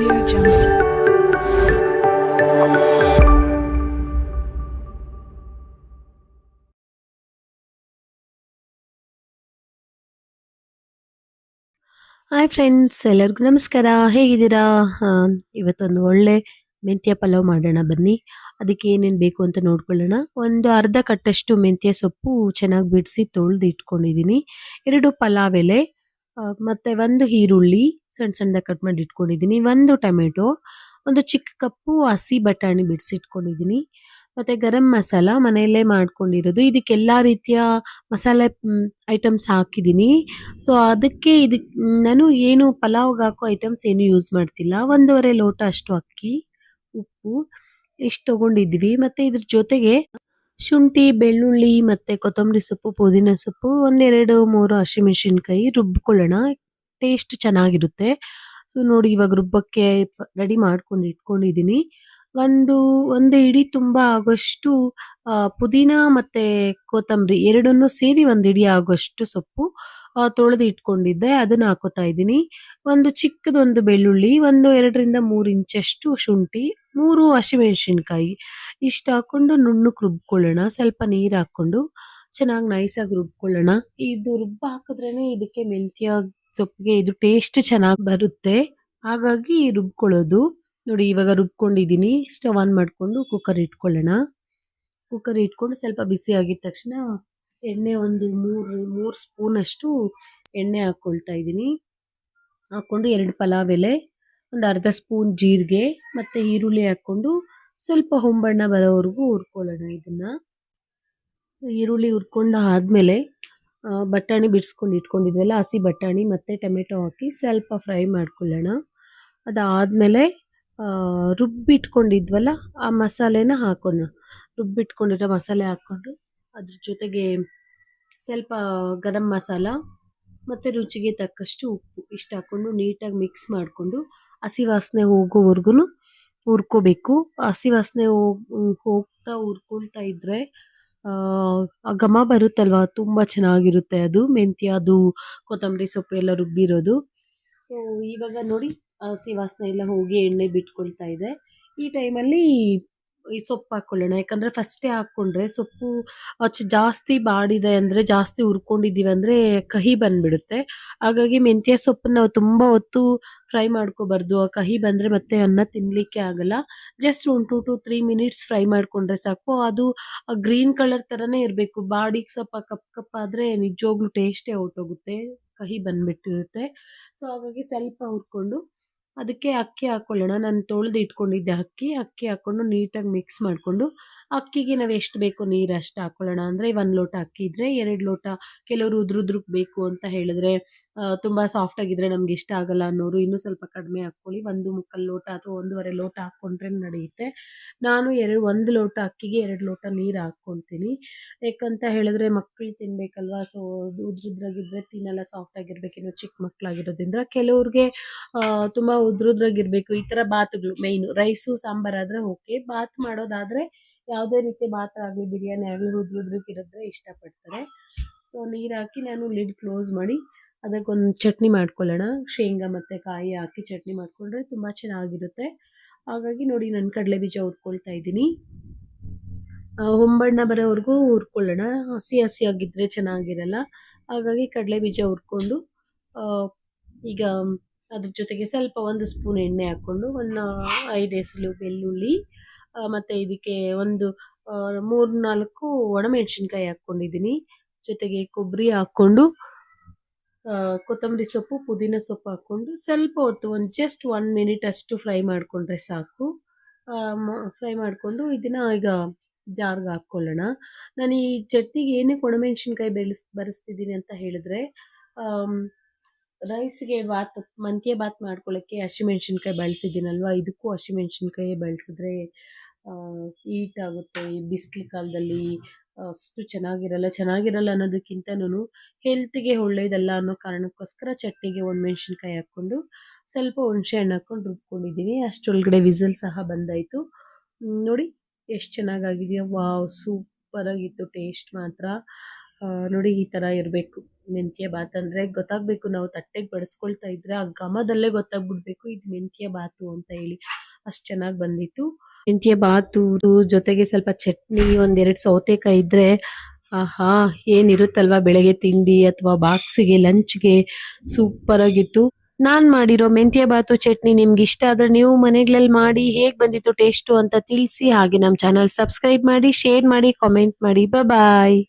Audio Jungle. Hi friends, ಎಲ್ಲರಿಗೂ ನಮಸ್ಕಾರ. ಹೇಗಿದ್ದೀರಾ? ಇವತ್ತೊಂದು ಒಳ್ಳೆ ಮೆಂತ್ಯ ಪಲಾವ್ ಮಾಡೋಣ ಬನ್ನಿ. ಅದಕ್ಕೆ ಏನೇನು ಬೇಕು ಅಂತ ನೋಡ್ಕೊಳ್ಳೋಣ. ಒಂದು ಅರ್ಧ ಕಟ್ಟಷ್ಟು ಮೆಂತ್ಯ ಸೊಪ್ಪು ಚೆನ್ನಾಗಿ ಬಿಡಿಸಿ ತೊಳೆದು ಇಟ್ಕೊಂಡಿದ್ದೀನಿ. 2 ಪಲಾವ್ ಎಲೆ, ಮತ್ತೆ ಒಂದು ಈರುಳ್ಳಿ ಸಣ್ಣ ಸಣ್ಣದಾಗಿ ಕಟ್ ಮಾಡಿ ಇಟ್ಕೊಂಡಿದ್ದೀನಿ. ಒಂದು ಟೊಮೆಟೊ, ಒಂದು ಚಿಕ್ಕ ಕಪ್ಪು ಹಸಿ ಬಟಾಣಿ ಬಿಡಿಸಿ ಇಟ್ಕೊಂಡಿದ್ದೀನಿ. ಮತ್ತೆ ಗರಂ ಮಸಾಲ ಮನೆಯಲ್ಲೇ ಮಾಡ್ಕೊಂಡಿರೋದು. ಇದಕ್ಕೆಲ್ಲ ರೀತಿಯ ಮಸಾಲೆ ಐಟಮ್ಸ್ ಹಾಕಿದ್ದೀನಿ. ಸೊ ಅದಕ್ಕೆ ನಾನು ಏನು ಪಲಾವ್ಗೆ ಹಾಕೋ ಐಟಮ್ಸ್ ಏನು ಯೂಸ್ ಮಾಡ್ತಿಲ್ಲ. 1.5 ಲೋಟ ಅಷ್ಟು ಅಕ್ಕಿ, ಉಪ್ಪು ಇಷ್ಟು ತಗೊಂಡಿದ್ವಿ. ಮತ್ತೆ ಇದ್ರ ಜೊತೆಗೆ ಶುಂಠಿ, ಬೆಳ್ಳುಳ್ಳಿ, ಮತ್ತೆ ಕೊತ್ತಂಬರಿ ಸೊಪ್ಪು, ಪುದೀನ ಸೊಪ್ಪು, 1-2-3 ಹಸಿಮೆಣಸಿನ್ಕಾಯಿ ರುಬ್ಕೊಳ್ಳೋಣ. ಟೇಸ್ಟ್ ಚೆನ್ನಾಗಿರುತ್ತೆ. ಸೊ ನೋಡಿ, ಇವಾಗ ರುಬ್ಬಕ್ಕೆ ರೆಡಿ ಮಾಡ್ಕೊಂಡು ಇಟ್ಕೊಂಡಿದ್ದೀನಿ. ಒಂದು ಇಡೀ ತುಂಬ ಆಗೋಷ್ಟು ಪುದೀನ ಮತ್ತೆ ಕೊತ್ತಂಬರಿ ಎರಡನ್ನೂ ಸೇರಿ ಒಂದು ಇಡೀ ಆಗೋಷ್ಟು ಸೊಪ್ಪು ತೊಳೆದು ಇಟ್ಕೊಂಡಿದ್ದೆ, ಅದನ್ನ ಹಾಕೋತಾ ಇದ್ದೀನಿ. ಒಂದು ಚಿಕ್ಕದೊಂದು ಬೆಳ್ಳುಳ್ಳಿ, 2-3 ಇಂಚಷ್ಟು ಶುಂಠಿ, 3 ಹಸಿಮೆಣಸಿನ್ಕಾಯಿ ಇಷ್ಟು ಹಾಕೊಂಡು ನುಣ್ಣಕ್ಕೆ ರುಬ್ಕೊಳ್ಳೋಣ. ಸ್ವಲ್ಪ ನೀರು ಹಾಕೊಂಡು ಚೆನ್ನಾಗಿ ನೈಸಾಗಿ ರುಬ್ಕೊಳ್ಳೋಣ. ಇದು ಹಾಕಿದ್ರೇನೆ ಇದಕ್ಕೆ ಮೆಂತ್ಯ ಸೊಪ್ಪಿಗೆ ಇದು ಟೇಸ್ಟ್ ಚೆನ್ನಾಗಿ ಬರುತ್ತೆ, ಹಾಗಾಗಿ ರುಬ್ಕೊಳ್ಳೋದು. ನೋಡಿ, ಇವಾಗ ರುಬ್ಕೊಂಡಿದ್ದೀನಿ. ಸ್ಟವ್ ಆನ್ ಮಾಡಿಕೊಂಡು ಕುಕ್ಕರ್ ಇಟ್ಕೊಳ್ಳೋಣ. ಕುಕ್ಕರ್ ಇಟ್ಕೊಂಡು ಸ್ವಲ್ಪ ಬಿಸಿ ಆಗಿದ ತಕ್ಷಣ ಎಣ್ಣೆ ಒಂದು 3 ಸ್ಪೂನ್ ಅಷ್ಟು ಎಣ್ಣೆ ಹಾಕ್ಕೊಳ್ತಾ ಇದ್ದೀನಿ. ಹಾಕ್ಕೊಂಡು 2 ಪಲಾವ್ ಎಲೆ, ಒಂದು ಅರ್ಧ ಸ್ಪೂನ್ ಜೀರಿಗೆ ಮತ್ತು ಈರುಳ್ಳಿ ಹಾಕ್ಕೊಂಡು ಸ್ವಲ್ಪ ಹೊಂಬಣ್ಣ ಬರೋವರೆಗೂ ಹುರ್ಕೊಳ್ಳೋಣ. ಇದನ್ನು ಈರುಳ್ಳಿ ಹುರ್ಕೊಂಡು ಆದಮೇಲೆ ಬಟಾಣಿ ಬಿಡಿಸ್ಕೊಂಡು ಇಟ್ಕೊಂಡಿದ್ವಲ್ಲ, ಹಸಿ ಬಟಾಣಿ ಮತ್ತು ಟೊಮೆಟೊ ಹಾಕಿ ಸ್ವಲ್ಪ ಫ್ರೈ ಮಾಡ್ಕೊಳ್ಳೋಣ. ಅದಾದಮೇಲೆ ರುಬ್ಬಿಟ್ಕೊಂಡಿದ್ವಲ್ಲ ಆ ಮಸಾಲೆನ ಹಾಕೋಣ. ರುಬ್ಬಿಟ್ಕೊಂಡಿರೋ ಮಸಾಲೆ ಹಾಕ್ಕೊಂಡು ಅದ್ರ ಜೊತೆಗೆ ಸ್ವಲ್ಪ ಗರಂ ಮಸಾಲ ಮತ್ತು ರುಚಿಗೆ ತಕ್ಕಷ್ಟು ಉಪ್ಪು ಇಷ್ಟು ಹಾಕ್ಕೊಂಡು ನೀಟಾಗಿ ಮಿಕ್ಸ್ ಮಾಡಿಕೊಂಡು ಹಸಿ ವಾಸನೆ ಹೋಗೋವರೆಗೂ ಹುರ್ಕೋಬೇಕು. ಹಸಿ ವಾಸನೆ ಹೋಗ್ತಾ ಹುರ್ಕೊಳ್ತಾ ಇದ್ದರೆ ಘಮ ಬರುತ್ತಲ್ವ, ತುಂಬ ಚೆನ್ನಾಗಿರುತ್ತೆ ಅದು ಮೆಂತ್ಯ, ಅದು ಕೊತ್ತಂಬರಿ ಸೊಪ್ಪು ಎಲ್ಲ ರುಬ್ಬಿರೋದು. ಸೊ ಇವಾಗ ನೋಡಿ, ಹಸಿ ವಾಸನೆ ಎಲ್ಲ ಹೋಗಿ ಎಣ್ಣೆ ಬಿಟ್ಕೊಳ್ತಾ ಇದೆ. ಈ ಟೈಮಲ್ಲಿ ಈ ಸೊಪ್ಪು ಹಾಕ್ಕೊಳ್ಳೋಣ. ಯಾಕಂದರೆ ಫಸ್ಟೇ ಹಾಕ್ಕೊಂಡ್ರೆ ಸೊಪ್ಪು ಜಾಸ್ತಿ ಬಾಡಿದೆ ಅಂದರೆ, ಜಾಸ್ತಿ ಹುರ್ಕೊಂಡಿದ್ದೀವಿ ಅಂದರೆ ಕಹಿ ಬಂದುಬಿಡುತ್ತೆ. ಹಾಗಾಗಿ ಮೆಂತ್ಯ ಸೊಪ್ಪನ್ನು ನಾವು ತುಂಬ ಹೊತ್ತು ಫ್ರೈ ಮಾಡ್ಕೋಬಾರ್ದು. ಆ ಕಹಿ ಬಂದರೆ ಮತ್ತೆ ಅನ್ನ ತಿನ್ನಲಿಕ್ಕೆ ಆಗಲ್ಲ. ಜಸ್ಟ್ ಒಂದು 2-3 ಮಿನಿಟ್ಸ್ ಫ್ರೈ ಮಾಡಿಕೊಂಡ್ರೆ ಸಾಕು. ಅದು ಗ್ರೀನ್ ಕಲರ್ ಥರನೇ ಇರಬೇಕು. ಬಾಡಿಗೆ ಸ್ವಲ್ಪ ಕಪ್ಪಾದರೆ ನಿಜವಾಗ್ಲೂ ಟೇಸ್ಟೇ ಹೊರ್ಟೋಗುತ್ತೆ, ಕಹಿ ಬಂದುಬಿಟ್ಟಿರುತ್ತೆ. ಸೊ ಹಾಗಾಗಿ ಸ್ವಲ್ಪ ಹುರ್ಕೊಂಡು ಅದಕ್ಕೆ ಅಕ್ಕಿ ಹಾಕ್ಕೊಳ್ಳೋಣ. ನಾನು ತೊಳೆದು ಇಟ್ಕೊಂಡಿದ್ದೆ ಅಕ್ಕಿ ಹಾಕ್ಕೊಂಡು ನೀಟಾಗಿ ಮಿಕ್ಸ್ ಮಾಡಿಕೊಂಡು, ಅಕ್ಕಿಗೆ ನಾವು ಎಷ್ಟು ಬೇಕೋ ನೀರು ಅಷ್ಟು ಹಾಕ್ಕೊಳ್ಳೋಣ. ಅಂದರೆ 1 ಲೋಟ ಅಕ್ಕಿ ಇದ್ದರೆ 2 ಲೋಟ, ಕೆಲವರು ಉದ್ರುದ್ರಕ್ಕೆ ಬೇಕು ಅಂತ ಹೇಳಿದ್ರೆ, ತುಂಬ ಸಾಫ್ಟಾಗಿದ್ದರೆ ನಮ್ಗೆ ಇಷ್ಟ ಆಗಲ್ಲ ಅನ್ನೋರು ಇನ್ನೂ ಸ್ವಲ್ಪ ಕಡಿಮೆ ಹಾಕ್ಕೊಳ್ಳಿ. 1 ಲೋಟ ಅಥವಾ 1.5 ಲೋಟ ಹಾಕ್ಕೊಂಡ್ರೆ ನಡೆಯುತ್ತೆ. ನಾನು 1 ಲೋಟ ಅಕ್ಕಿಗೆ 2 ಲೋಟ ನೀರು ಹಾಕ್ಕೊಳ್ತೀನಿ. ಯಾಕಂತ ಹೇಳಿದ್ರೆ ಮಕ್ಕಳು ತಿನ್ನಬೇಕಲ್ವ. ಸೊ ಉದ್ರುದ್ರಾಗಿದ್ದರೆ ತಿನ್ನಲ್ಲ, ಸಾಫ್ಟಾಗಿರ್ಬೇಕು. ಇನ್ನು ಚಿಕ್ಕ ಮಕ್ಕಳಾಗಿರೋದ್ರಿಂದ ಕೆಲವ್ರಿಗೆ ತುಂಬ ಉದ್ರುದ್ರಾಗಿರಬೇಕು. ಈ ಥರ ಬಾತುಗಳು ಮೇಯ್ನು. ರೈಸು ಸಾಂಬಾರಾದರೆ ಓಕೆ. ಬಾತ್ ಮಾಡೋದಾದರೆ ಯಾವುದೇ ರೀತಿ ಬಾತ್ ಆಗಲಿ, ಬಿರಿಯಾನಿ ಆಗಲಿ ಉದ್ರುದ್ರಕ್ಕಿರಿದ್ರೆ ಇಷ್ಟಪಡ್ತಾರೆ. ಸೊ ನೀರು ಹಾಕಿ ನಾನು ಲಿಡ್ ಕ್ಲೋಸ್ ಮಾಡಿ ಅದಕ್ಕೊಂದು ಚಟ್ನಿ ಮಾಡ್ಕೊಳ್ಳೋಣ. ಶೇಂಗಾ ಮತ್ತು ಕಾಯಿ ಹಾಕಿ ಚಟ್ನಿ ಮಾಡಿಕೊಂಡ್ರೆ ತುಂಬ ಚೆನ್ನಾಗಿರುತ್ತೆ. ಹಾಗಾಗಿ ನೋಡಿ, ನಾನು ಕಡಲೆ ಬೀಜ ಹುರ್ಕೊಳ್ತಾ ಇದ್ದೀನಿ. ಹೊಂಬಣ್ಣ ಬರೋವರೆಗೂ ಹುರ್ಕೊಳ್ಳೋಣ. ಹಸಿಯಾಗಿದ್ದರೆ ಚೆನ್ನಾಗಿರಲ್ಲ. ಹಾಗಾಗಿ ಕಡಲೆ ಬೀಜ ಹುರ್ಕೊಂಡು ಈಗ ಅದ್ರ ಜೊತೆಗೆ ಸ್ವಲ್ಪ 1 ಸ್ಪೂನ್ ಎಣ್ಣೆ ಹಾಕ್ಕೊಂಡು 5 ಎಸಳು ಬೆಳ್ಳುಳ್ಳಿ, ಮತ್ತು ಇದಕ್ಕೆ ಒಂದು 3-4 ಒಣಮೆಣಸಿನ್ಕಾಯಿ ಹಾಕ್ಕೊಂಡಿದ್ದೀನಿ. ಜೊತೆಗೆ ಕೊಬ್ಬರಿ ಹಾಕ್ಕೊಂಡು ಕೊತ್ತಂಬರಿ ಸೊಪ್ಪು, ಪುದೀನ ಸೊಪ್ಪು ಹಾಕ್ಕೊಂಡು ಸ್ವಲ್ಪ ಹೊತ್ತು ಜಸ್ಟ್ 1 ಮಿನಿಟ್ ಅಷ್ಟು ಫ್ರೈ ಮಾಡಿಕೊಂಡ್ರೆ ಸಾಕು. ಫ್ರೈ ಮಾಡಿಕೊಂಡು ಇದನ್ನು ಈಗ ಜಾರ್ಗೆ ಹಾಕ್ಕೊಳ್ಳೋಣ. ನಾನು ಈ ಚಟ್ನಿಗೆ ಏನಕ್ಕೆ ಒಣಮೆಣಸಿನ್ಕಾಯಿ ಬರೆಸ್ತಿದ್ದೀನಿ ಅಂತ ಹೇಳಿದ್ರೆ, ರೈಸ್ಗೆ ಮೆಂತ್ಯ ಬಾತ್ ಮಾಡ್ಕೊಳ್ಳೋಕ್ಕೆ ಹಸಿಮೆಣ್ಸಿನ್ಕಾಯಿ ಬಳಸಿದ್ದೀನಲ್ವ, ಇದಕ್ಕೂ ಹಸಿಮೆಣ್ಸಿನ್ಕಾಯಿ ಬಳಸಿದ್ರೆ ಹೀಟ್ ಆಗುತ್ತೆ. ಈ ಬಿಸಿಲು ಕಾಲದಲ್ಲಿ ಅಷ್ಟು ಚೆನ್ನಾಗಿರಲ್ಲ ಅನ್ನೋದಕ್ಕಿಂತನೂ ಹೆಲ್ತ್ಗೆ ಒಳ್ಳೇದಲ್ಲ ಅನ್ನೋ ಕಾರಣಕ್ಕೋಸ್ಕರ ಚಟ್ನಿಗೆ ಒಣಮೆಣ್ಸಿನ್ಕಾಯಿ ಹಾಕ್ಕೊಂಡು ಸ್ವಲ್ಪ ಹುಣಸೆ ಹಣ್ಣು ಹಾಕ್ಕೊಂಡು ರುಬ್ಕೊಂಡಿದ್ದೀನಿ. ಅಷ್ಟರೊಳಗಡೆ ವಿಸಲ್ ಸಹ ಬಂದಾಯಿತು. ನೋಡಿ ಎಷ್ಟು ಚೆನ್ನಾಗಾಗಿದೆಯಾ. ವಾವ್, ಸೂಪರಾಗಿತ್ತು. ಟೇಸ್ಟ್ ಮಾತ್ರ ನೋಡಿ ಈ ಥರ ಇರಬೇಕು. ಮೆಂತ್ಯ ಬಾತ್ ಅಂದ್ರೆ ಗೊತ್ತಾಗ್ಬೇಕು, ನಾವು ತಟ್ಟೆಗೆ ಬಡಿಸ್ಕೊಳ್ತಾ ಇದ್ರೆ ಆ ಘಮದಲ್ಲೇ ಗೊತ್ತಾಗ್ಬಿಡ್ಬೇಕು ಇದು ಮೆಂತ್ಯ ಬಾತು ಅಂತ ಹೇಳಿ. ಅಷ್ಟ್ ಚೆನ್ನಾಗ್ ಬಂದಿತ್ತು ಮೆಂತ್ಯ ಬಾತು. ಜೊತೆಗೆ ಸ್ವಲ್ಪ ಚಟ್ನಿ, ಒಂದೆರಡು ಸೌತೆಕಾಯಿ ಇದ್ರೆ ಆಹಾ ಏನಿರುತ್ತಲ್ವಾ ಬೆಳಗ್ಗೆ ತಿಂಡಿ ಅಥವಾ ಬಾಕ್ಸಿಗೆ ಲಂಚ್ಗೆ ಸೂಪರ್ ಆಗಿತ್ತು. ನಾನ್ ಮಾಡಿರೋ ಮೆಂತ್ಯ ಬಾತು ಚಟ್ನಿ ನಿಮ್ಗೆ ಇಷ್ಟ ಆದ್ರೆ ನೀವು ಮನೆಗಳಲ್ಲಿ ಮಾಡಿ ಹೇಗ್ ಬಂದಿತ್ತು ಟೇಸ್ಟು ಅಂತ ತಿಳಿಸಿ. ಹಾಗೆ ನಮ್ಮ ಚಾನಲ್ ಸಬ್ಸ್ಕ್ರೈಬ್ ಮಾಡಿ, ಶೇರ್ ಮಾಡಿ, ಕಾಮೆಂಟ್ ಮಾಡಿ. ಬಾಯ್.